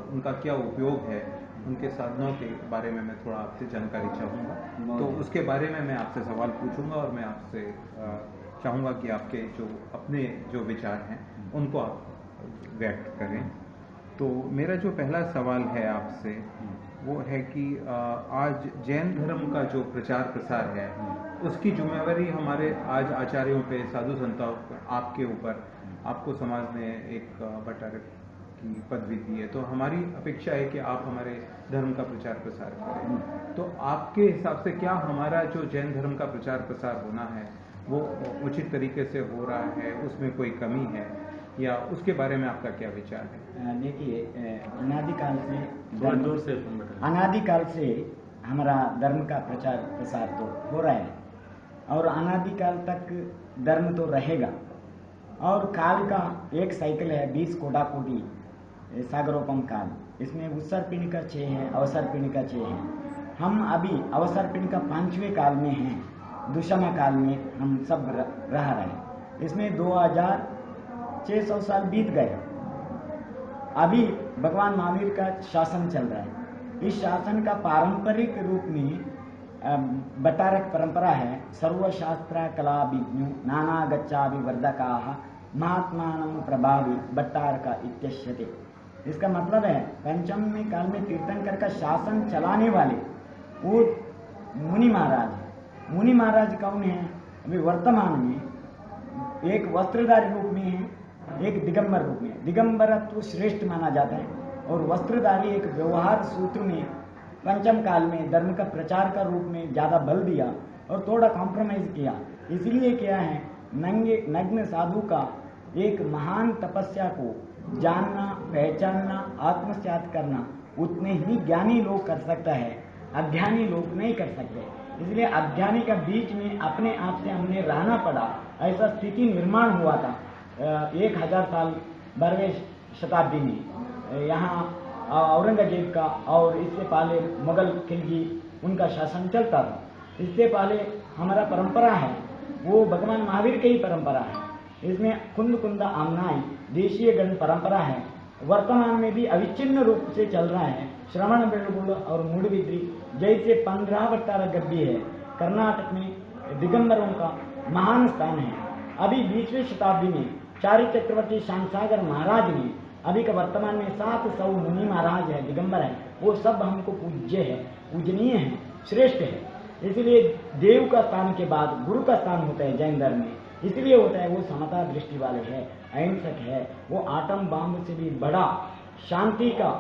उनका क्या उपयोग है, उनके साधनों के बारे में मैं थोड़ा आपसे जानकारी चाहूँगा। तो उसके बारे में मैं आपसे सवाल पूछूंगा और मैं आपसे चाहूँगा कि आपके जो अपने जो विचार हैं उनको आप व्यक्त करें। तो मेरा जो पहला सवाल है आपसे वो है कि आज जैन धर्म का जो प्रचार प्रसार है उसकी जिम्मेवारी हमारे आज आचार्यों पे, साधु संतों आपके ऊपर, आपको समाज ने एक भट्टारक की पदवी दी है, तो हमारी अपेक्षा है कि आप हमारे धर्म का प्रचार प्रसार करें। तो आपके हिसाब से क्या हमारा जो जैन धर्म का प्रचार प्रसार होना है वो उचित तरीके से हो रहा है, उसमें कोई कमी है, या उसके बारे में आपका क्या विचार है? देखिए, अनादिकाल से अनादिकाल से हमारा धर्म का प्रचार प्रसार तो हो रहा है और अनादिकाल तक धर्म तो रहेगा। और काल का एक साइकिल है 20 कोडा कोटी सागरोपम काल, इसमें उत्सर पिंड का 6 है, अवसर पिंड का 6 है। हम अभी अवसर पिंड का 5वें काल में हैं, दुष्मा काल में हम सब रह रहे हैं। इसमें 2600 साल बीत गए। अभी भगवान महावीर का शासन चल रहा है। इस शासन का पारंपरिक रूप में भट्टारक परंपरा है, सर्वशास्त्र कला विज्ञु नाना गच्छाभिवर्धकाः महात्मानं प्रभावी भट्टारका इत्यश्यते। इसका मतलब है पंचम काल में तीर्थंकर का शासन चलाने वाले वो मुनि महाराज है। मुनि महाराज कौन है? अभी वर्तमान में एक वस्त्रधारी रूप में है, एक दिगंबर रूप में। दिगंबरत्व श्रेष्ठ माना जाता है और वस्त्रधारी एक व्यवहार सूत्र में पंचम काल में धर्म का प्रचार का रूप में ज्यादा बल दिया और थोड़ा कॉम्प्रोमाइज किया। इसलिए क्या है, नग्न साधु का एक महान तपस्या को जानना, पहचानना, आत्मसात करना उतने ही ज्ञानी लोग कर सकता है, अज्ञानी लोग नहीं कर सकते। इसलिए अज्ञानी का बीच में अपने आप से हमने रहना पड़ा, ऐसा स्थिति निर्माण हुआ था 1000 साल 12वीं शताब्दी में। यहाँ औरंगजेब का और इससे पहले मुगल खिलजी उनका शासन चलता था। इससे पहले हमारा परंपरा है वो भगवान महावीर की ही परंपरा है। इसमें कुंद कुंदा आमनाई देशीय गण परंपरा है, वर्तमान में भी अविच्छिन्न रूप से चल रहा है। श्रवण बेलगुल और मूडबिद्री जैसे 15 भट्टारक गद्दी है। कर्नाटक में दिगंबरों का महान स्थान है। अभी 20वीं शताब्दी में चार्य चक्रवर्ती शांतसागर महाराज ने, अभी का वर्तमान में 700 मुनि महाराज है, दिगंबर है, वो सब हमको पूज्य है, पूजनीय है, श्रेष्ठ है। इसलिए देव का स्थान के बाद गुरु का स्थान होता है जैन धर्म में। इसलिए होता है वो समता दृष्टि वाले है, अहिंसक है, वो आटम बम से भी बड़ा शांति का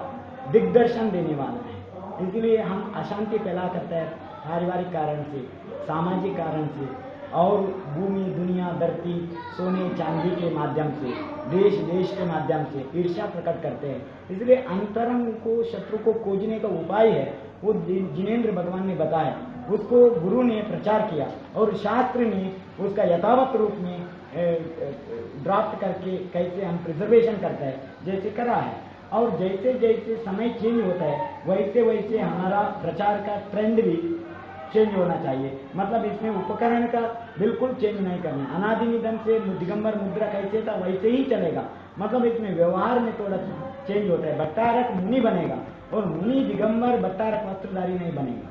दिग्दर्शन देने वाला है। इसलिए हम अशांति फैला करते हैं पारिवारिक कारण से, सामाजिक कारण से और भूमि दुनिया धरती सोने चांदी के माध्यम से, देश देश के माध्यम से ईर्ष्या प्रकट करते हैं। इसलिए अंतरंग को, शत्रु को खोजने का उपाय है वो जिनेंद्र भगवान ने बताया, उसको गुरु ने प्रचार किया और शास्त्र ने उसका यथावत रूप में ड्राफ्ट करके कैसे हम प्रिजर्वेशन करते हैं जैसे करा है। और जैसे जैसे समय चेंज होता है वैसे वैसे हमारा प्रचार का ट्रेंड भी चेंज होना चाहिए। मतलब इसमें उपकरण का बिल्कुल चेंज नहीं करना। अनादि निधन से दिगंबर मुद्रा कैसे था वैसे ही चलेगा, मतलब इसमें व्यवहार में थोड़ा चेंज होता है। भट्टारक मुनि बनेगा और मुनि दिगंबर भट्टारक वस्त्रधारी नहीं बनेगा।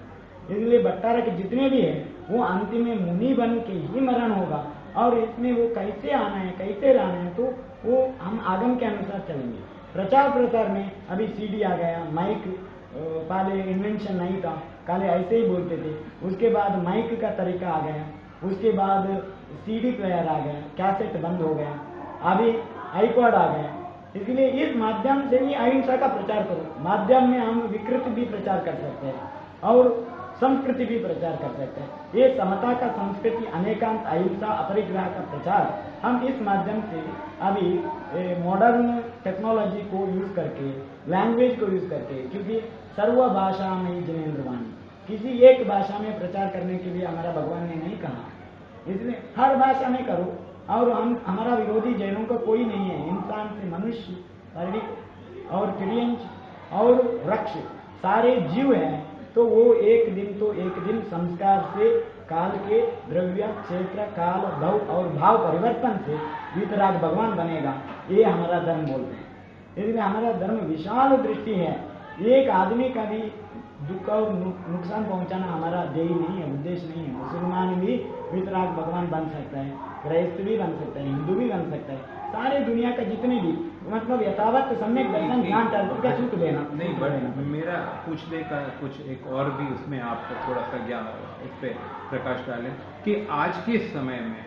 इसलिए भट्टारक जितने भी है वो अंतिम में मुनि बन के ही मरण होगा। और इसमें वो कैसे आना है, कैसे रहना है, तो वो हम आगम के अनुसार चलेंगे। प्रचार प्रसार में अभी सीडी आ गया, माइक पहले इन्वेंशन नहीं था, पहले ऐसे ही बोलते थे। उसके बाद माइक का तरीका आ गया, उसके बाद सीडी प्लेयर आ गया, कैसेट बंद हो गया, अभी आईपॉड आ गया। इसलिए इस माध्यम से ही अहिंसा का प्रचार करो। माध्यम में हम विकृति भी प्रचार कर सकते हैं और संस्कृति भी प्रचार कर सकते हैं। ये समता का संस्कृति, अनेकांत, अहिंसा, अपरिग्रह का प्रचार हम इस माध्यम से अभी मॉडर्न टेक्नोलॉजी को यूज करके, लैंग्वेज को यूज करके, क्योंकि सर्व भाषा में जिनेंद्र वाणी, किसी एक भाषा में प्रचार करने के लिए हमारा भगवान ने नहीं कहा। इसलिए हर भाषा में करो। और हमारा विरोधी जैनों का कोई नहीं है। इंसान से मनुष्य, पर्णिक और तिर्यंच और वृक्ष सारे जीव हैं, तो वो एक दिन संस्कार से, काल के द्रव्य क्षेत्र काल भव और भाव परिवर्तन से वितराग भगवान बनेगा। ये हमारा धर्म बोलते हैं। इसलिए हमारा धर्म विशाल दृष्टि है। एक आदमी का भी दुख और नुकसान पहुंचाना हमारा ध्येय नहीं है, उद्देश्य नहीं है। मुसलमान भी वितराग भगवान बन सकता है, क्राइस्त भी बन सकता है, हिंदू भी बन सकता है, सारे दुनिया का जितने भी मतलब यथावत सम्यक दर्शन ज्ञान टाइप का छूट देना नहीं। बट मेरा पूछने का कुछ एक और भी उसमें आप थोड़ा सा ज्ञान उस पर प्रकाश डालें कि आज के समय में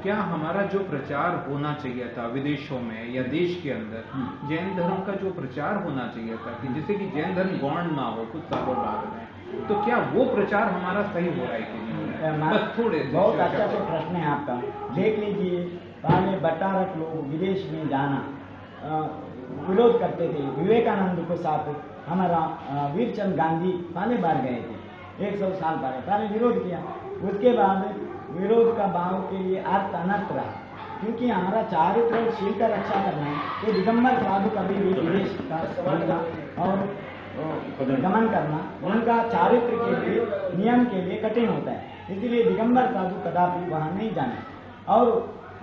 क्या हमारा जो प्रचार होना चाहिए था विदेशों में या देश के अंदर, जैन धर्म का जो प्रचार होना चाहिए था कि जिससे कि जैन धर्म गौण ना हो कुछ सालों बाद में, तो क्या वो प्रचार हमारा सही हो रहा है कि नहीं हो रहा है? बस थोड़े बहुत अच्छा सा प्रश्न है आपका। देख लीजिए, पहले बटारक लोग विदेश में जाना विरोध करते थे। विवेकानंद के साथ हमारा वीरचंद गांधी पहले बार गए थे, 100 साल पहले विरोध किया। उसके बाद विरोध का भाव के लिए अर्थ अनर्थ रहा, क्योंकि हमारा चारित्र और शील का रक्षा करना है। तो दिगंबर साधु कभी भी विदेश का और गमन करना उनका चारित्र के लिए नियम के लिए कठिन होता है, इसलिए दिगंबर साधु कदापि वहां नहीं जाना। और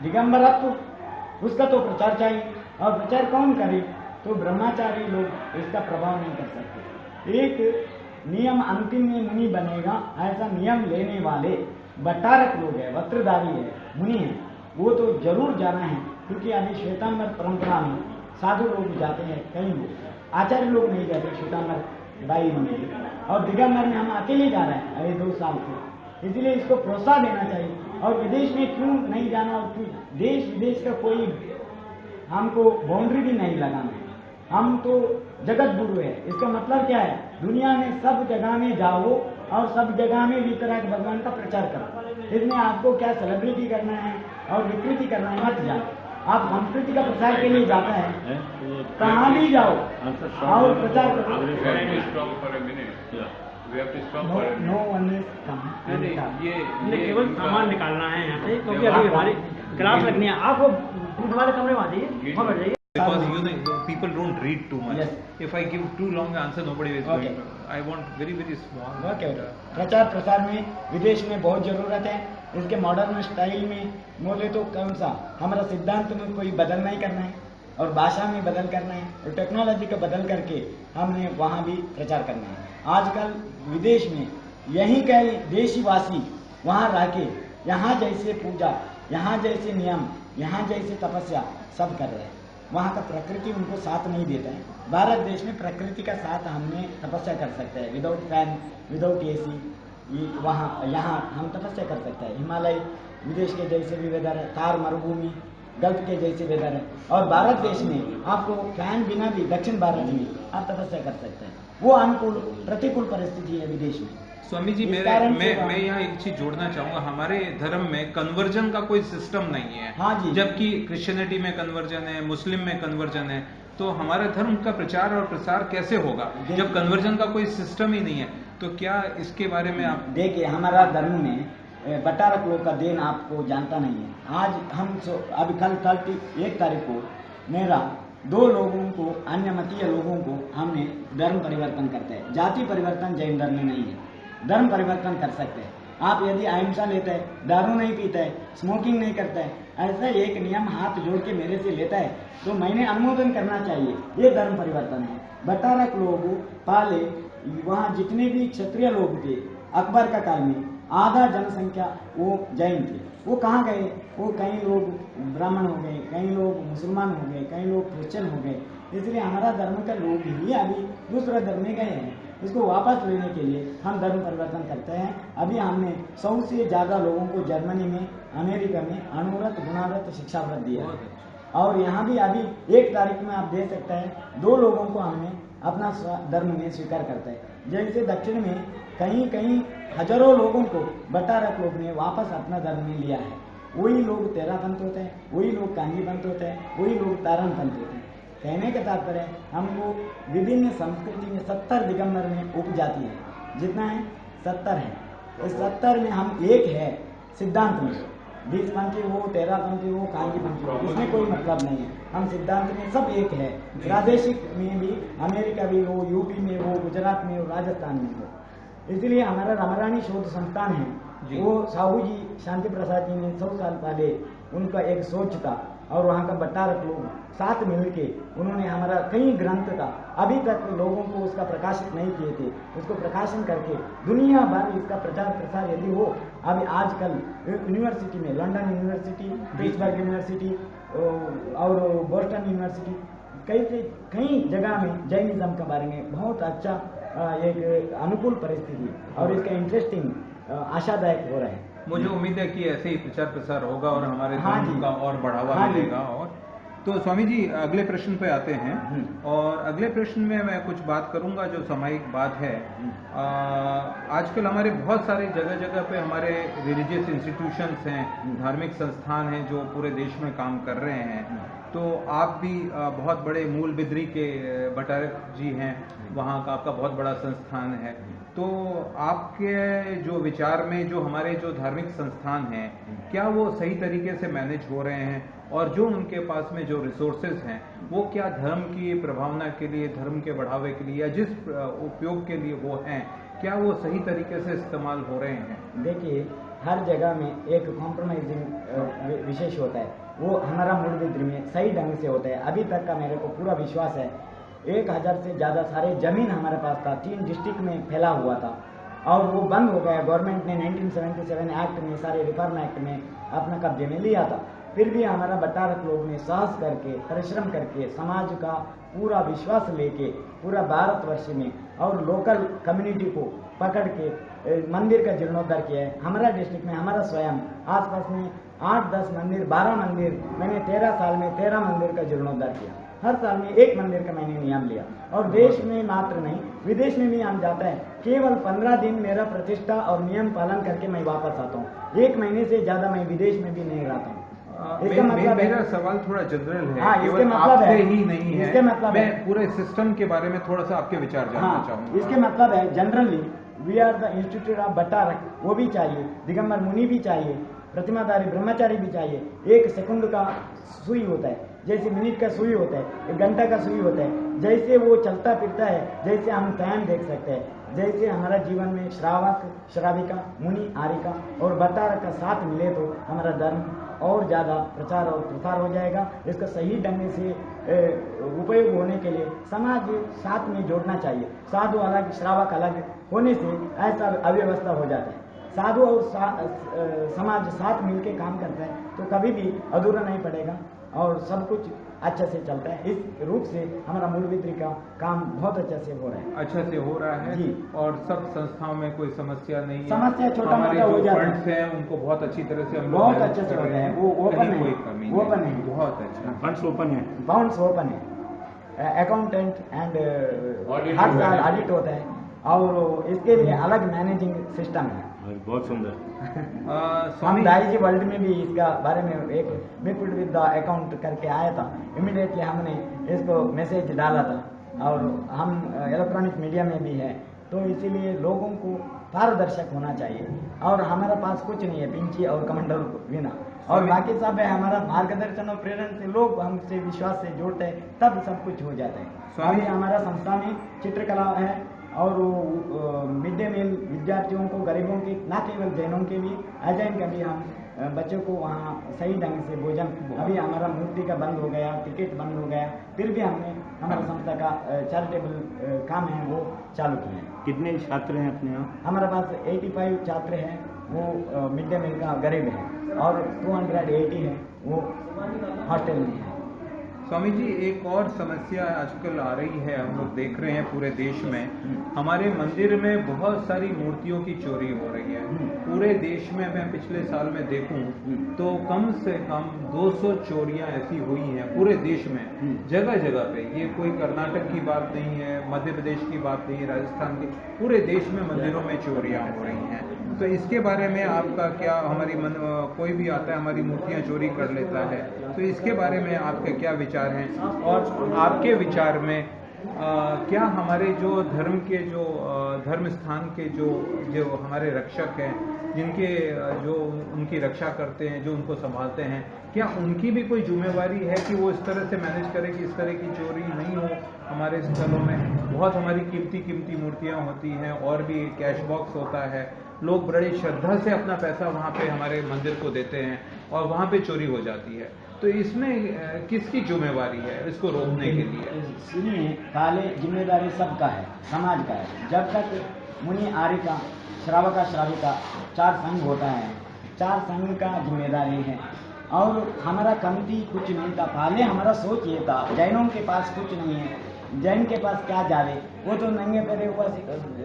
दिगंबरत्व उसका तो प्रचार चाहिए, और प्रचार कौन करे? तो ब्रह्मचारी लोग इसका प्रभाव नहीं कर सकते। एक नियम अंतिम में मुनि बनेगा, ऐसा नियम लेने वाले बटारक लोग है, वस्त्रधारी है, मुनि है, वो तो जरूर जाना है। क्योंकि अभी श्वेतांबर परंपरा में साधु लोग जाते हैं, कई लोग, आचार्य लोग नहीं जाते श्वेतांबर बाई में, और दिगंबर में हम अकेले जा रहे हैं अभी 2 साल से। इसलिए इसको प्रोत्साहन देना चाहिए। और विदेश में क्यों नहीं जाना, और क्यों देश विदेश का कोई हमको बाउंड्री भी नहीं लगाना है। हम तो जगत गुरु है। इसका मतलब क्या है? दुनिया में सब जगह में जाओ और सब जगह में वितराग भगवान का प्रचार करो। इसमें आपको क्या सेलिब्रिटी करना है और विकृति करना है, मत जाओ। आप संस्कृति का प्रचार के लिए जाता है, कहाँ भी जाओ और प्रचार करो। No one is come. ये केवल सामान निकालना है यहाँ से, क्योंकि अभी हमारी क्लास लगनी है। आप हमारे कमरे में आ जाइए, वहाँ बैठ जाइए। Because you know, people don't read too much. Yes. If I give too long answer, nobody is Okay. going to. I want very very small. Okay. प्रचार प्रसार में विदेश में बहुत जरूरत है। इसके मॉडर्न स्टाइल में बोले तो कौन सा, हमारा सिद्धांत में कोई बदल नहीं करना है, और भाषा में बदल करना है, और टेक्नोलॉजी का बदल करके हमने वहाँ भी प्रचार करना है। आजकल विदेश में यहीं कई देशवासी वहाँ रह के यहाँ जैसे पूजा, यहाँ जैसे नियम, यहाँ जैसे तपस्या सब कर रहे हैं। वहाँ का प्रकृति उनको साथ नहीं देता है। भारत देश में प्रकृति का साथ हमने तपस्या कर सकते हैं, विदाउट फैन, विदाउट एसी। वहाँ यहाँ हम तपस्या कर सकते हैं। हिमालय विदेश के जैसे भी वेदर है, थार मरुभूमि गल्फ के जैसे वेदर है, और भारत देश में आपको फैन बिना भी दक्षिण भारत में आप तपस्या कर सकते हैं। वो अनुकूल प्रतिकूल परिस्थिति है विदेश में। स्वामी जी, मैं यहाँ एक चीज जोड़ना चाहूंगा। हमारे धर्म में कन्वर्जन का कोई सिस्टम नहीं है। हाँ जी। जबकि क्रिश्चियनिटी में कन्वर्जन है, मुस्लिम में कन्वर्जन है, तो हमारे धर्म का प्रचार और प्रसार कैसे होगा जब कन्वर्जन का कोई सिस्टम ही नहीं है? तो क्या इसके बारे में आप देखिए, हमारा धर्म में बटारक लोग का देन आपको जानता नहीं है। आज हम अभी कल 31 तारीख को मेरा 2 लोगों को, अन्य मतीय लोगों को हमने धर्म परिवर्तन करते हैं। जाति परिवर्तन जैन धर्म में नहीं है, धर्म परिवर्तन कर सकते हैं। आप यदि अहिंसा लेते हैं, दारू नहीं पीता है, स्मोकिंग नहीं करता है, ऐसा एक नियम हाथ जोड़ के मेरे से लेता है, तो मैंने अनुमोदन करना चाहिए। ये धर्म परिवर्तन है। बटारक लोग पहले वहाँ जितने भी क्षत्रिय लोग थे, अकबर का काल में आधा जनसंख्या वो जैन थे। वो कहाँ गए? वो कई लोग ब्राह्मण हो गए, कई लोग मुसलमान हो गए, कई लोग क्रिश्चियन हो गए। इसलिए हमारा धर्म का लोग ही अभी दूसरा धर्म में गए हैं। इसको वापस लेने के लिए हम धर्म परिवर्तन करते हैं। अभी हमने 100 से ज़्यादा लोगों को जर्मनी में, अमेरिका में अनुव्रत गुणाव्रत शिक्षाव्रत दिया है। और यहाँ भी अभी 1 तारीख में आप देख सकते हैं 2 लोगों को हमने अपना धर्म में स्वीकार करता है। जैसे दक्षिण में कहीं कहीं हजारों लोगों को बटारक लोग ने वापस अपना धर्म में लिया है। वही लोग तेरा पंथ होते हैं, वही लोग कांजी पंथ होते हैं, वही लोग तारण पंथ होते हैं। कहने का तात्पर्य हमको विभिन्न संस्कृति में 70 दिगंबर में उपजाति है, जितना है 70 है। इस 70 में हम एक है सिद्धांत में। 20 पंथी हो, 13 पंथी हो, कांजी पंथी हो, इसमें कोई मतलब नहीं है। हम सिद्धांत में सब एक है। प्रादेशिक में भी अमेरिका भी हो, यूपी में हो, गुजरात में हो, राजस्थान में हो। इसलिए हमारा रामरानी शोध संस्थान है, वो साहू जी शांति प्रसाद जी ने 100 साल पहले उनका एक सोच था, और वहाँ का बट्टारक लोग साथ मिलके उन्होंने हमारा कई ग्रंथ का अभी तक लोगों को उसका प्रकाशित नहीं किए थे, उसको प्रकाशन करके दुनिया भर इसका प्रचार प्रसार यदि हो। अभी आजकल यूनिवर्सिटी में, लंदन यूनिवर्सिटी, पिट्सबर्ग यूनिवर्सिटी और बोस्टन यूनिवर्सिटी, कई जगह में जैनिज्म के बारे में बहुत अच्छा एक अनुकूल परिस्थिति और इसका इंटरेस्टिंग आशादायक हो रहा है। मुझे उम्मीद है कि ऐसे ही प्रचार प्रसार होगा और हमारे हाँ धर्म का और बढ़ावा मिलेगा। और तो स्वामी जी अगले प्रश्न पे आते हैं, और अगले प्रश्न में मैं कुछ बात करूंगा जो सामायिक बात है। आजकल हमारे बहुत सारे जगह जगह पे हमारे रिलीजियस इंस्टीट्यूशंस हैं, धार्मिक संस्थान हैं जो पूरे देश में काम कर रहे हैं। तो आप भी बहुत बड़े मूल बिद्री के बटारक जी हैं, वहाँ का आपका बहुत बड़ा संस्थान है। तो आपके जो विचार में जो हमारे जो धार्मिक संस्थान हैं, क्या वो सही तरीके से मैनेज हो रहे हैं, और जो उनके पास में जो रिसोर्सेज हैं वो क्या धर्म की प्रभावना के लिए, धर्म के बढ़ावे के लिए, या जिस उपयोग के लिए वो हैं, क्या वो सही तरीके से इस्तेमाल हो रहे हैं? देखिए, हर जगह में एक कॉम्प्रोमाइजिंग विशेष होता है, वो हमारा मूल बिद्री में सही ढंग से होता है। अभी तक का मेरे को पूरा विश्वास है, 1000 से ज़्यादा सारे जमीन हमारे पास था, 3 डिस्ट्रिक्ट में फैला हुआ था, और वो बंद हो गया। गवर्नमेंट ने 1977 एक्ट में, सारे रिफॉर्म एक्ट में अपना कब्जे में लिया था। फिर भी हमारा बट्टारक लोग ने साहस करके, परिश्रम करके, समाज का पूरा विश्वास लेके पूरा भारतवर्ष में और लोकल कम्युनिटी को पकड़ के मंदिर का जीर्णोद्धार किया है। हमारा डिस्ट्रिक्ट में, हमारा स्वयं आसपास में 8-10 मंदिर, 12 मंदिर, मैंने 13 साल में 13 मंदिर का जीर्णोद्धार किया। हर साल में एक मंदिर का मैंने नियम लिया, और देश में मात्र नहीं, विदेश में भी हम जाता है। केवल 15 दिन मेरा प्रतिष्ठा और नियम पालन करके मैं वापस आता हूँ। 1 महीने से ज्यादा मैं विदेश में भी नहीं रहता हूँ। इसका मतलब मेरा सवाल थोड़ा जनरल है, केवल मतलब आपसे ही नहीं है। इसके मतलब मैं पूरे सिस्टम के बारे में थोड़ा सा आपके विचार जानना चाहूंगा। इसके मतलब है generally we are the institute of Bhattarak, वो भी चाहिए, दिगंबर मुनि भी चाहिए, प्रतिमाधारी ब्रह्मचारी भी चाहिए। 1 सेकंड का सुई होता है, जैसे मिनट का सुई होता है, 1 घंटा का सुई होता है, जैसे वो चलता फिरता है, जैसे हम टाइम देख सकते हैं, जैसे हमारा जीवन में श्रावक, श्राविका, मुनि, आरिका और बट्टारक का साथ मिले तो हमारा धर्म और ज़्यादा प्रचार और प्रसार हो जाएगा। इसका सही ढंग से उपयोग होने के लिए समाज साथ में जोड़ना चाहिए। साधु अलग, श्रावक अलग होने से ऐसा अव्यवस्था हो जाता है। साधु और समाज साथ मिलके काम करता है तो कभी भी अधूरा नहीं पड़ेगा और सब कुछ अच्छे से चलता है। इस रूप से हमारा मूल बिद्री का काम बहुत अच्छे से हो रहा है। अच्छा से हो रहा है जी। और सब संस्थाओं में कोई समस्या नहीं है। समस्या छोटा मोटा हो जाता है। फंड्स हैं उनको बहुत अच्छी तरह से हम लोग बहुत अच्छे से होते हैं, वो ओपन है, कोई कमी नहीं, ओपन है, बहुत अच्छा। फंड्स ओपन है, अकाउंट्स ओपन है, अकाउंटेंट एंड हर साल ऑडिट होता है, और इसके लिए अलग मैनेजिंग सिस्टम है। बहुत सुंदर। हम दाई जी वर्ल्ड में भी इसका बारे में एक बिपुल विद द अकाउंट करके आया था, इमीडिएटली हमने इसको मैसेज डाला था, और हम इलेक्ट्रॉनिक मीडिया में भी है। तो इसीलिए लोगों को पारदर्शक होना चाहिए, और हमारे पास कुछ नहीं है पिंची और कमंडल बिना, और बाकी सब है हमारा मार्गदर्शन और प्रेरणा से लोग हमसे विश्वास से जुड़ते हैं, तब सब कुछ हो जाता है। अभी हमारा संस्था में चित्रकला है, और मिड डे मील विद्यार्थियों को, गरीबों की, न केवल जैनों के भी, अजैन का भी हम बच्चों को वहाँ सही ढंग से भोजन। अभी हमारा मूर्ति का बंद हो गया, टिकट बंद हो गया, फिर भी हमने हमारा संस्था का चैरिटेबल काम है वो चालू किया है। कितने छात्र हैं अपने यहाँ? हमारे पास 85 छात्र हैं, वो मिड डे मील का गरीब है, और 280 है वो हॉस्टल में है। स्वामी जी, एक और समस्या आजकल आ रही है, हम लोग देख रहे हैं पूरे देश में, हमारे मंदिर में बहुत सारी मूर्तियों की चोरी हो रही है। पूरे देश में मैं पिछले साल में देखूं तो कम से कम 200 चोरियां ऐसी हुई हैं पूरे देश में, जगह जगह पे। ये कोई कर्नाटक की बात नहीं है, मध्य प्रदेश की बात नहीं है, राजस्थान की, पूरे देश में मंदिरों में चोरियां हो रही हैं। तो इसके बारे में आपका क्या, हमारी कोई भी आता है हमारी मूर्तियां चोरी कर लेता है, तो इसके बारे में आपके क्या विचार हैं? और आपके विचार में क्या हमारे जो धर्म के जो धर्म स्थान के जो हमारे रक्षक हैं, जिनके जो उनकी रक्षा करते हैं, जो उनको संभालते हैं, क्या उनकी भी कोई जिम्मेवारी है कि वो इस तरह से मैनेज करें कि इस तरह की चोरी नहीं हो हमारे स्थलों में? बहुत हमारी कीमती मूर्तियां होती हैं, और भी कैश बॉक्स होता है, लोग बड़ी श्रद्धा से अपना पैसा वहाँ पे हमारे मंदिर को देते हैं, और वहाँ पे चोरी हो जाती है, तो इसमें किसकी जिम्मेवारी है इसको रोकने के लिए? सुनिए, पहले जिम्मेदारी सबका है, समाज का है। जब तक मुनि आर्य श्रावका श्राविका 4 संघ होता है, 4 संघ का जिम्मेदारी है। और हमारा कमिटी कुछ नहीं था, पहले हमारा सोच ये था जैनों के पास कुछ नहीं है, जैन के पास क्या जावे, वो तो नंगे पैरे ऊपर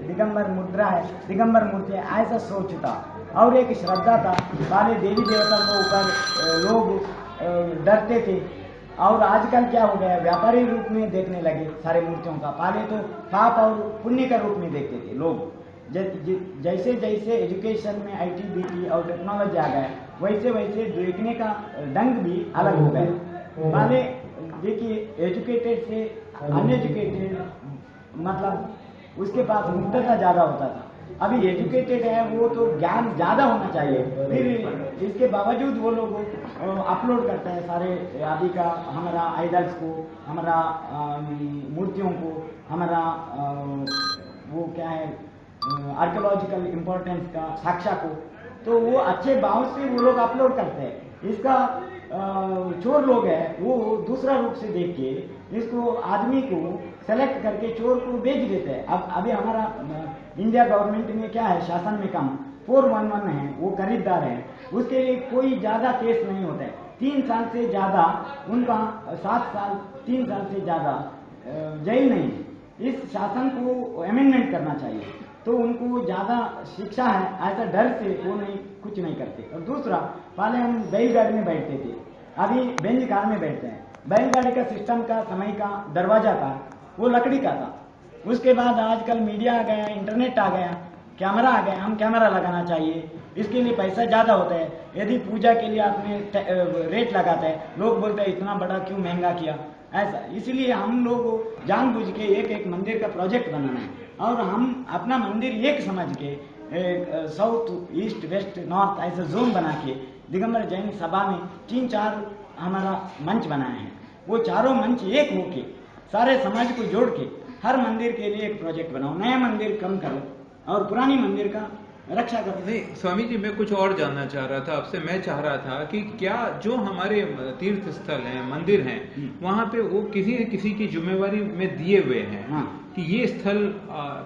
दिगंबर मुद्रा है, दिगंबर मूर्ति है, ऐसा सोच था। और एक श्रद्धा था, पहले देवी देवता को ऊपर लोग डरते थे। और आजकल क्या हो गया, व्यापारी रूप में देखने लगे सारे मूर्तियों का। पहले तो पाप और पुण्य का रूप में देखते थे लोग। जैसे जैसे एजुकेशन में IT BT और टेक्नोलॉजी आ गया, वैसे वैसे देखने का ढंग भी अलग हो गया। पहले देखिए, एजुकेटेड से अनएजुकेटेड, मतलब उसके पास मुक्तता ज़्यादा होता था। अभी एजुकेटेड है वो तो ज्ञान ज़्यादा होना चाहिए, फिर इसके बावजूद वो लोग अपलोड करते हैं सारे आदि का, हमारा आइडल्स को, हमारा मूर्तियों को, हमारा वो क्या है आर्कियोलॉजिकल इम्पोर्टेंस का साक्ष्य को, तो वो अच्छे भाव से वो लोग अपलोड करते हैं। इसका चोर लोग हैं वो दूसरा रूप से देख के इसको आदमी को सेलेक्ट करके चोर को बेच देते हैं। अब अभी हमारा इंडिया गवर्नमेंट में क्या है, शासन में काम 411 है, वो खरीदार है, उसके लिए कोई ज़्यादा केस नहीं होता है। 3 साल से ज़्यादा उनका 7 साल 3 साल से ज़्यादा जेल नहीं। इस शासन को अमेंडमेंट करना चाहिए, तो उनको ज़्यादा शिक्षा है, ऐसा डर से वो नहीं कुछ नहीं करते। और दूसरा, पहले हम बैलगाड़ी में बैठते थे, अभी बेंच कार में बैठते हैं। बैलगाड़ी का सिस्टम का समय का दरवाजा था वो लकड़ी का था। उसके बाद आजकल मीडिया आ गया, इंटरनेट आ गया, कैमरा आ गया, हम कैमरा लगाना चाहिए, इसके लिए पैसा ज़्यादा होता है। यदि पूजा के लिए आपने रेट लगाता है, लोग बोलते हैं इतना बड़ा क्यों महंगा किया, ऐसा। इसलिए हम लोग जानबूझ के एक एक मंदिर का प्रोजेक्ट बनाना है, और हम अपना मंदिर एक समझ के साउथ ईस्ट वेस्ट नॉर्थ ऐसा जोन बना के दिगंबर जैन सभा में 3-4 हमारा मंच बनाए हैं। वो चारों मंच एक होके सारे समाज को जोड़ के हर मंदिर के लिए एक प्रोजेक्ट बनाओ, नया मंदिर कम करो और पुरानी मंदिर का रक्षा करो। नहीं स्वामी जी, मैं कुछ और जानना चाह रहा था आपसे। मैं चाह रहा था कि क्या जो हमारे तीर्थ स्थल हैं, मंदिर हैं, वहाँ पे वो किसी की जिम्मेवारी में दिए हुए हैं कि ये स्थल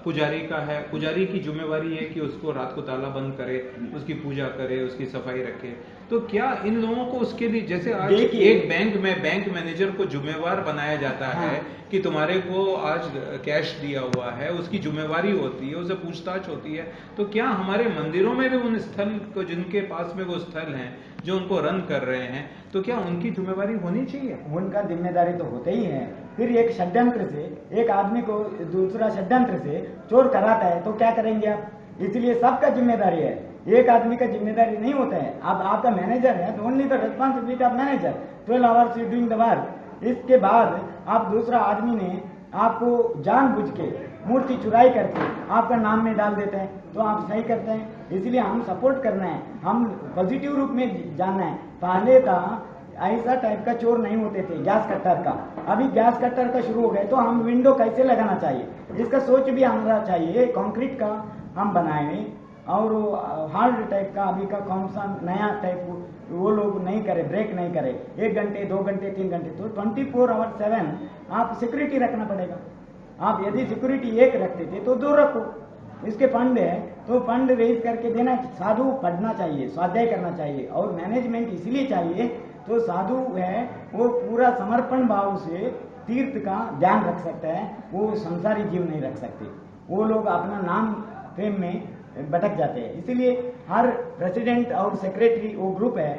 पुजारी का है, पुजारी की जिम्मेवारी है कि उसको रात को ताला बंद करे, उसकी पूजा करे, उसकी सफाई रखे। तो क्या इन लोगों को उसके लिए, जैसे आज एक बैंक में बैंक मैनेजर को जिम्मेवार बनाया जाता है कि तुम्हारे को आज कैश दिया हुआ है, उसकी जिम्मेवारी होती है, उसे पूछताछ होती है, तो क्या हमारे मंदिरों में भी उन स्थल को, जिनके पास में वो स्थल हैं, जो उनको रन कर रहे हैं, तो क्या उनकी जिम्मेवारी होनी चाहिए? उनका जिम्मेदारी तो होते ही है। फिर एक षड्यंत्र से, एक आदमी को दूसरा षड्यंत्र से चोर कराता है तो क्या करेंगे आप? इसलिए सबका जिम्मेदारी है, एक आदमी का जिम्मेदारी नहीं होता है। अब आपका मैनेजर है तो only the responsibility of manager, 12 hours you doing the work. इसके बाद आप दूसरा आदमी ने आपको जानबूझ के मूर्ति चुराई करके आपका नाम में डाल देते हैं, तो आप सही करते हैं। इसलिए हम सपोर्ट करना है, हम पॉजिटिव रूप में जानना है। पहले था ऐसा टाइप का चोर नहीं होते थे, गैस कट्टर का, अभी गैस कट्टर का शुरू हो गए, तो हम विंडो कैसे लगाना चाहिए इसका सोच भी हमारा चाहिए। कंक्रीट का हम बनाए और हार्ड टाइप का अभी का कौन सा नया टाइप वो लोग नहीं करे, ब्रेक नहीं करे, 1 घंटे 2 घंटे 3 घंटे, तो 24/7 आप सिक्योरिटी रखना पड़ेगा। आप यदि सिक्योरिटी 1 रखते थे तो 2 रखो। इसके फंड है तो फंड रेज करके देना, साधु पढ़ना चाहिए, स्वाध्याय करना चाहिए, और मैनेजमेंट इसलिए चाहिए तो साधु है वो पूरा समर्पण भाव से तीर्थ का ध्यान रख सकता है, वो संसारी जीव नहीं रख सकते। वो लोग अपना नाम फेम में भटक जाते हैं। इसीलिए हर प्रेसिडेंट और सेक्रेटरी वो ग्रुप है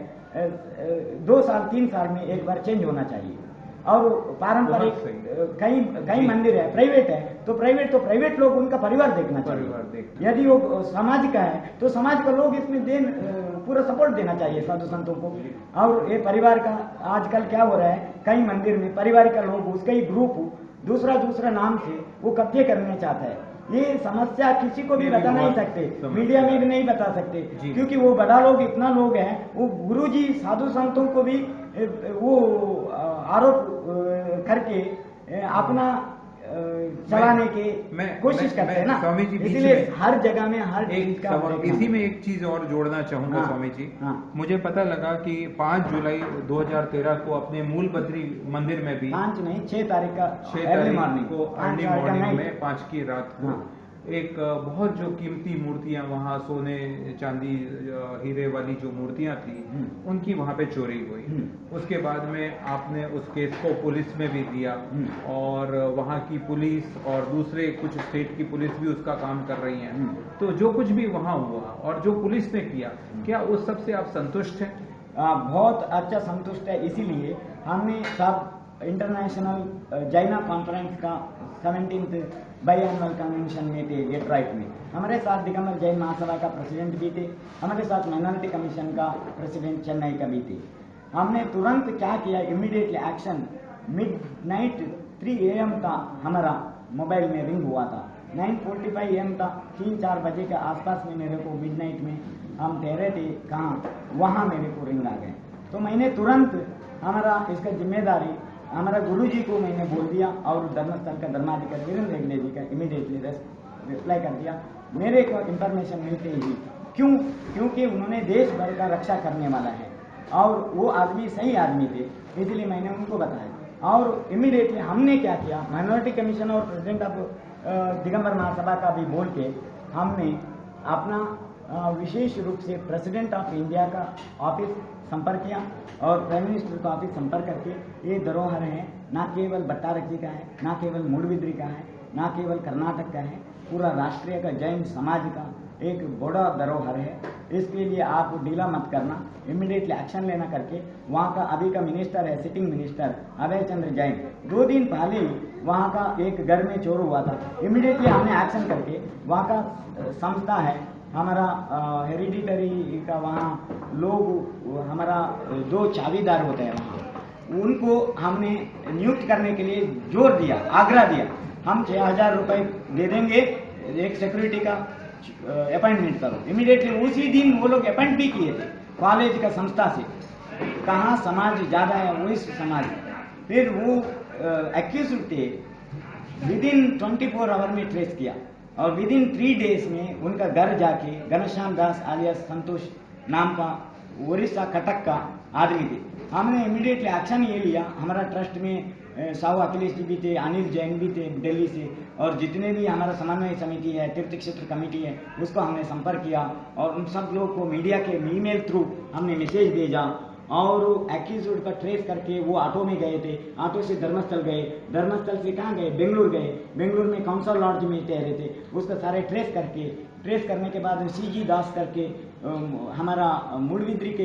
2 साल 3 साल में एक बार चेंज होना चाहिए। और पारंपरिक कई मंदिर है प्राइवेट है, तो प्राइवेट लोग उनका परिवार देखना चाहिए। यदि वो समाज का है तो समाज का लोग इसमें पूरा सपोर्ट देना चाहिए साधु संतों को। और ये परिवार का आजकल क्या हो रहा है, कई मंदिर में परिवार का लोग, उसका ही ग्रुप दूसरा नाम से वो कब्जे करने चाहता है। ये समस्या किसी को भी बता नहीं सकते, मीडिया में भी नहीं बता सकते, क्योंकि वो बड़ा लोग इतना लोग हैं, वो गुरुजी साधु संतों को भी वो आरोप करके अपना चलाने की कोशिश करते हैं ना, स्वामी जी इसलिए हर जगह में हर चीज का इसी में एक चीज और जोड़ना चाहूंगा। हाँ, स्वामी जी, हाँ। मुझे पता लगा कि 5 जुलाई 2013 को अपने मूल बद्री मंदिर में भी 5 नहीं 6 तारीख का 6 अर्ली तारीख को अर्ली मॉर्निंग में 5 की रात को हाँ। एक बहुत जो कीमती मूर्तियां वहाँ सोने चांदी हीरे वाली जो मूर्तियां थी उनकी वहाँ पे चोरी हुई। उसके बाद में आपने उस केस को पुलिस में भी दिया और वहाँ की पुलिस और दूसरे कुछ स्टेट की पुलिस भी उसका काम कर रही है। तो जो कुछ भी वहाँ हुआ और जो पुलिस ने किया, क्या उस सब से आप संतुष्ट हैं? बहुत अच्छा संतुष्ट है। इसीलिए हमने सब इंटरनेशनल जैना कॉन्फ्रेंस का 17th बाईएनुअल कन्वेंशन में थे डेट्रॉइट में। हमारे साथ दिगंबर जैन महासभा का प्रेसिडेंट भी थे, हमारे साथ माइनॉरिटी कमीशन का प्रेसिडेंट चेन्नई का भी थे। हमने तुरंत क्या किया, इमीडिएटली एक्शन। मिडनाइट 3 AM का हमारा मोबाइल में रिंग हुआ था, 9:45 AM था, 3-4 बजे के आसपास में मेरे को मिडनाइट में हम ठहरे थे कहाँ, वहाँ मेरे को रिंग आ गए। तो मैंने तुरंत हमारा इसका जिम्मेदारी हमारा गुरुजी को मैंने बोल दिया और धर्मस्थल का धर्माधिकारी वीरेंद्र हेगड़े जी का इमीडिएटली रिप्लाई कर दिया। मेरे को इंफॉर्मेशन मिलते ही, क्योंकि उन्होंने देश भर का रक्षा करने वाला है और वो आदमी सही आदमी थे, इसलिए मैंने उनको बताया। और इमीडिएटली हमने क्या किया, माइनॉरिटी कमीशन और प्रेसिडेंट ऑफ दिगंबर महासभा का भी बोल के हमने अपना विशेष रूप से प्रेसिडेंट ऑफ इंडिया का ऑफिस संपर्क किया और प्राइम मिनिस्टर का ऑफिस संपर्क करके ये धरोहर है, ना केवल भट्टारकी का है, ना केवल मूडबिद्री का है, ना केवल कर्नाटक का है, पूरा राष्ट्रीय का जैन समाज का एक बड़ा धरोहर है। इसके लिए आप ढीला मत करना, इमीडिएटली एक्शन लेना करके वहाँ का अभी का मिनिस्टर है, सिटिंग मिनिस्टर अभय चंद्र जैन, 2 दिन पहले ही वहाँ का एक घर में चोर हुआ था। इमीडिएटली हमने एक्शन करके वहाँ का संस्था है हमारा हेरिडिटरी का, वहाँ लोग हमारा 2 चाबीदार होते हैं वहाँ, उनको हमने नियुक्त करने के लिए जोर दिया, आग्रह दिया। हम 6,000 रुपये दे देंगे, एक सिक्योरिटी का अपॉइंटमेंट करो। इमीडिएटली उसी दिन वो लोग अपॉइंट भी किए थे कॉलेज का संस्था से, कहाँ समाज ज़्यादा है वही समाज। फिर वो एक्यूज थे, विदिन 24 आवर में ट्रेस किया और विदिन 3 डेज में उनका घर जाके घनश्याम दास आलियास संतोष नाम का उड़ीसा कटक का आदमी थे। हमने इमीडिएटली एक्शन ये लिया। हमारा ट्रस्ट में साहू अखिलेश जी भी थे, अनिल जैन भी थे दिल्ली से, और जितने भी हमारा समन्वय समिति है, तीर्थ क्षेत्र कमेटी है, उसको हमने संपर्क किया और उन सब लोग को मीडिया के ईमेल थ्रू हमने मैसेज भेजा और एक्यूज्ड का ट्रेस करके वो ऑटो में गए थे, ऑटो से धर्मस्थल गए, धर्मस्थल से कहाँ गए, बेंगलुरु गए, बेंगलुरु में काउंसिल लॉज में ठहरे थे, उसका सारे ट्रेस करने के बाद CG दास करके हमारा मूडबिद्री के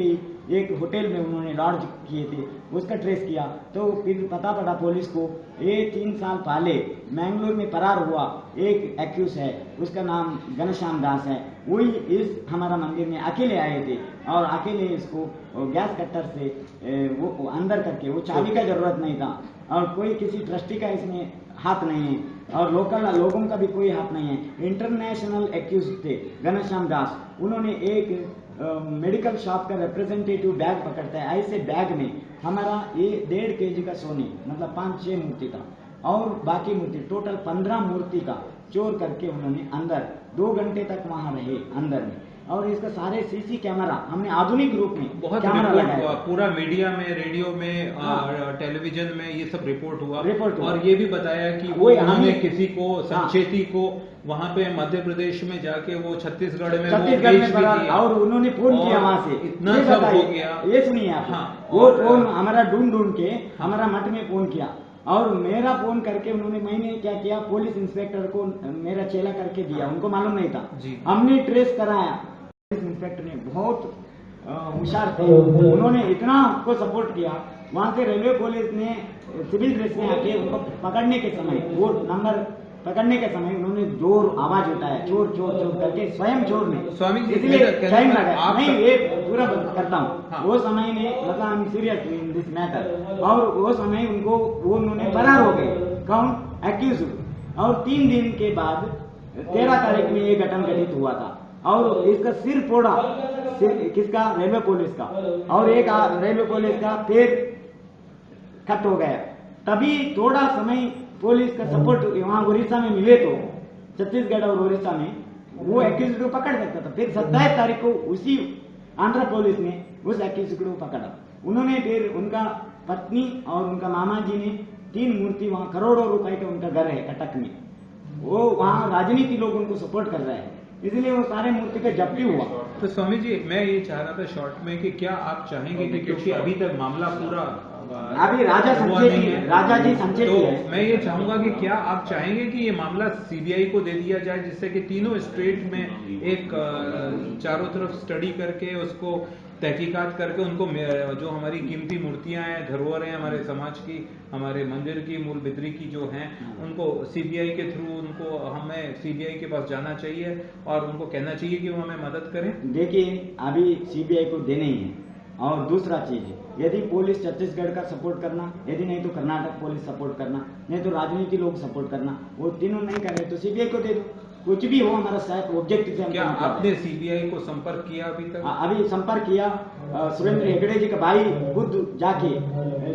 एक होटल में उन्होंने लॉज किए थे, उसका ट्रेस किया। तो फिर पता पड़ा पुलिस को, ये 3 साल पहले मैंगलोर में फरार हुआ एक एक्यूज है, उसका नाम घनश्याम दास है, वही इस हमारा मंदिर में अकेले आए थे और अकेले इसको गैस कट्टर से वो अंदर करके, वो चाबी का जरूरत नहीं था और कोई किसी ट्रस्टी का इसमें हाथ नहीं है और लोकल लोगों का भी कोई हाथ नहीं है। इंटरनेशनल एक्यूज थे घनश्याम दास, उन्होंने एक मेडिकल शॉप का रिप्रेजेंटेटिव बैग पकड़ता है, ऐसे बैग में हमारा ये 1.5 kg का सोने, मतलब 5-6 मूर्ति था और बाकी मूर्ति टोटल 15 मूर्ति का चोर करके उन्होंने अंदर 2 घंटे तक वहां रहे अंदर में। और इसका सारे CC कैमरा हमने आधुनिक रूप में बहुत कैमरा लगाया, पूरा मीडिया में, रेडियो में, टेलीविजन में ये सब रिपोर्ट हुआ और ये भी बताया कि वो उन्होंने किसी को संचेती को वहाँ पे मध्य प्रदेश में जाके वो छत्तीसगढ़ में और उन्होंने फोन किया वहाँ से, इतना सब हो गया। ये सुनिए आप, वो फोन हमारा ढूंढ के हमारा मठ में फोन किया और मेरा फोन करके उन्होंने, मैंने क्या किया, पुलिस इंस्पेक्टर को मेरा चेला करके दिया, उनको मालूम नहीं था, हमने ट्रेस कराया। पुलिस इंस्पेक्टर ने बहुत होशियार थे, उन्होंने इतना हमको सपोर्ट किया। वहाँ से रेलवे पुलिस ने सिविल ड्रेस में आके उनको पकड़ने के समय, वो नंबर पकड़ने के समय उन्होंने जोर आवाज उठाया, चोर चोर चोर करके, स्वयं चोर ने, स्वामी जी इसलिए टाइम लगा। नहीं, ये पूरा करता हूँ। वो समय में मतलब I am serious in this matter, और वो समय उन्होंने फरार हो गए, कौन, एक्यूज। और 3 दिन के बाद 13 तारीख में ये घटना घटित हुआ था और इसका सिर फोड़ा, किसका, रेलवे पुलिस का, और एक रेलवे पुलिस का पैर कट हो गया। तभी थोड़ा समय पुलिस का सपोर्ट वहाँ उड़ीसा में मिले तो छत्तीसगढ़ और उड़ीसा में वो एक्यूज्ड को पकड़ सकता था। फिर 27 तारीख को उसी आंध्र पुलिस ने उस एक्यूज्ड को पकड़ा। उन्होंने फिर उनका पत्नी और उनका मामा जी ने 3 मूर्ति वहाँ, करोड़ों रुपए का उनका घर है कटक में, वो वहाँ राजनीति लोग उनको सपोर्ट कर रहे हैं, इसलिए वो सारे मूर्ति का जब्ती हुआ। तो स्वामी जी मैं ये चाह रहा था शॉर्ट में कि क्या आप चाहेंगे कि क्योंकि अभी तक मामला पूरा अभी राजा जी संचेती तो है, मैं ये चाहूंगा कि क्या आप चाहेंगे कि ये मामला सीबीआई को दे दिया जाए, जिससे कि तीनों स्टेट में एक चारों तरफ स्टडी करके उसको तहकीकात करके उनको जो हमारी कीमती मूर्तियां हैं, धरोहर हैं हमारे समाज की, हमारे मंदिर की, मूल बिदरी की जो हैं, उनको सीबीआई के थ्रू उनको हमें सीबीआई के पास जाना चाहिए और उनको कहना चाहिए कि वो हमें मदद करें। देखिए अभी सीबीआई को देने ही है। और दूसरा चीज है, यदि पुलिस छत्तीसगढ़ का सपोर्ट करना, यदि नहीं तो कर्नाटक पुलिस सपोर्ट करना, नहीं तो राजनीति लोग सपोर्ट करना, वो तीनों नहीं कर रहे तो सीबीआई को दे दो, कुछ भी हो हमारा साथ ऑब्जेक्टिव से। क्या आपने सीबीआई को संपर्क किया अभी तक? अभी संपर्क किया, सुरेंद्र हेगड़े जी का भाई खुद जाके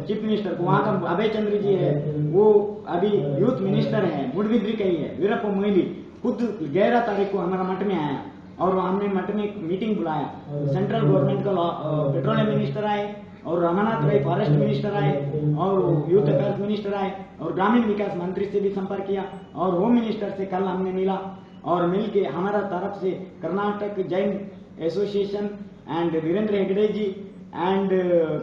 चीफ मिनिस्टर को, वहाँ का अभय चंद्र जी है वो अभी यूथ मिनिस्टर है, मुड़बिद्री का ही है, वीरप्पा मोइली खुद 11 तारीख को हमारा मठ में आया और हमने मठ में एक मीटिंग बुलाया। सेंट्रल गवर्नमेंट का पेट्रोलियम मिनिस्टर आए और रमानाथ भाई फॉरेस्ट मिनिस्टर आए और यूथ अफेयर्स मिनिस्टर आए और ग्रामीण विकास मंत्री से भी संपर्क किया और होम मिनिस्टर से कल हमने मिला और मिलके हमारा तरफ से Karnataka Jain association and Virendra Heggade ji and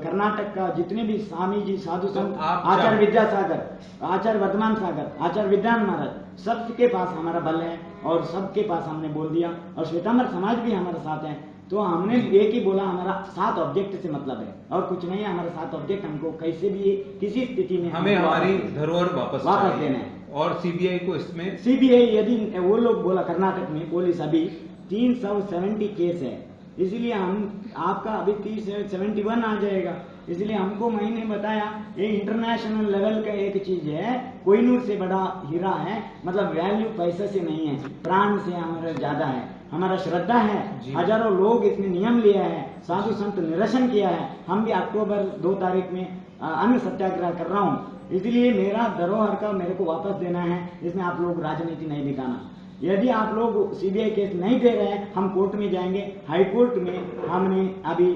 Karnataka का जितने भी स्वामी जी साधु संत, आचार्य विद्यासागर, आचार्य वर्धमान सागर, आचार्य विद्यान महाराज, सबके पास हमारा बल है और सबके पास हमने बोल दिया और श्वेतांबर समाज भी हमारे साथ है। तो हमने एक ही बोला, हमारा 7 ऑब्जेक्ट से मतलब है और कुछ नहीं है। हमारा 7 ऑब्जेक्ट हमको कैसे भी किसी स्थिति में हमें हमारी धरोहर वापस देना है और सीबीआई को इसमें सीबीआई यदि वो लोग बोला कर्नाटक में पुलिस अभी 370 केस है, इसलिए हम आपका अभी 371 आ जाएगा। इसलिए हमको मैंने बताया ये इंटरनेशनल लेवल का एक चीज है, कोहिनूर से बड़ा हीरा है, मतलब वैल्यू पैसे से नहीं है, प्राण से हमारा ज्यादा है, हमारा श्रद्धा है। हजारों लोग इसमें नियम लिया है, साधु संत निरसन किया है। हम भी अक्टूबर 2 तारीख में अन्न सत्याग्रह कर रहा हूँ, इसलिए मेरा धरोहर का मेरे को वापस देना है। इसमें आप लोग राजनीति नहीं दिखाना। यदि आप लोग सीबीआई केस नहीं दे रहे हैं, हम कोर्ट में जाएंगे। हाई कोर्ट में हमने अभी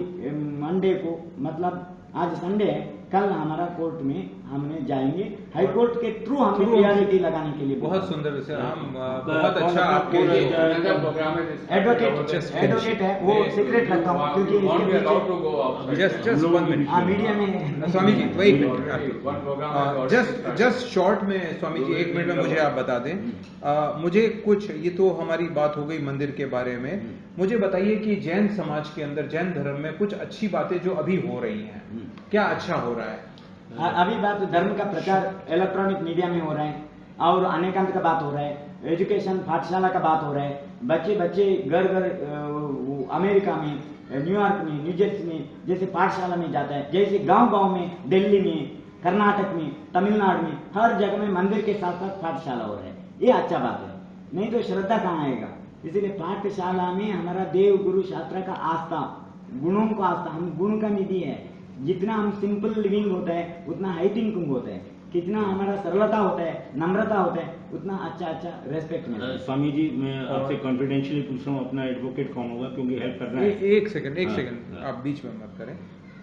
मंडे को, मतलब आज संडे है, कल हमारा कोर्ट में हमने जाएंगे। हाई कोर्ट के थ्रू हम प्रियॉरिटी लगाने के लिए। बहुत सुंदर सर, हम बहुत अच्छा आपके लिए एडवोकेट है वो सीक्रेट रखता हूँ क्योंकि जस्ट 1 मिनट मीडिया में स्वामी जी वही जस्ट शॉर्ट में स्वामी जी 1 मिनट में मुझे आप बता दें। मुझे कुछ, ये तो हमारी बात हो गई मंदिर के बारे में, मुझे बताइए कि जैन समाज के अंदर, जैन धर्म में कुछ अच्छी बातें जो अभी हो रही हैं, क्या अच्छा हो रहा है? अभी बात धर्म का प्रचार इलेक्ट्रॉनिक मीडिया में हो रहा है और अनेकांत का बात हो रहा है, एजुकेशन पाठशाला का बात हो रहा है। बच्चे घर अमेरिका में, न्यूयॉर्क में, न्यूजर्सी में जैसे पाठशाला में जाता है, जैसे गांव में, दिल्ली में, कर्नाटक में, तमिलनाडु में, हर जगह में मंदिर के साथ साथ पाठशाला हो रहा है। ये अच्छा बात है, नहीं तो श्रद्धा कहाँ आएगा। इसलिए पाठशाला में हमारा देव गुरु शास्त्र का आस्था, गुणों का आस्था, हम गुण का निधि है। जितना हम सिंपल लिविंग होता है उतना हाई थिंकिंग होता है, कितना हमारा सरलता होता है, नम्रता होता है, उतना अच्छा रेस्पेक्ट मिलता है। स्वामी जी मैं आपसे कॉन्फिडेंशियली पूछ रहा हूँ, अपना एडवोकेट कौन होगा क्योंकि हेल्प करना है। एक सेकंड आप बीच में मत करें।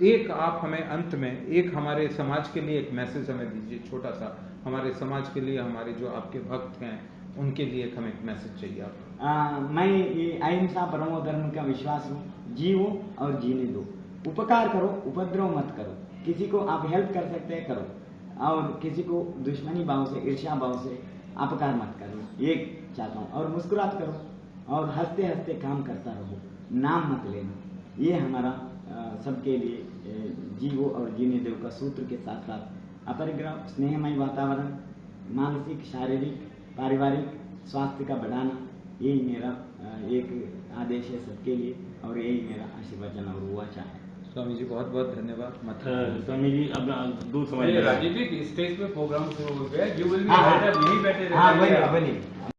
एक आप हमें अंत में एक हमारे समाज के लिए एक मैसेज हमें दीजिए, छोटा सा, हमारे समाज के लिए, हमारे जो आपके भक्त हैं उनके लिए हमें एक मैसेज चाहिए आपका। मैं ये अहिंसा परमो धर्म का विश्वास हूँ, जियो और जीने दो, उपकार करो, उपद्रव मत करो। किसी को आप हेल्प कर सकते हैं करो, और किसी को दुश्मनी भाव से, ईर्ष्या भाव से अपकार मत करो, ये चाहता हूँ। और मुस्कुरात करो और हंसते हंसते काम करता रहो, नाम मत लेना। ये हमारा सबके लिए जीवो और जीने दो का सूत्र के साथ साथ अपरिग्रह, स्नेहमय वातावरण, मानसिक, शारीरिक, पारिवारिक स्वास्थ्य का बढ़ाना, यही मेरा एक आदेश है सबके लिए और यही मेरा आशीर्वचन और वो आशा है। स्वामी जी बहुत बहुत धन्यवाद। स्वामी जी अब दो सवाल, राजीव जी स्टेज पे प्रोग्राम शुरू हो गया, यू विल बी यहीं बैठे रहना।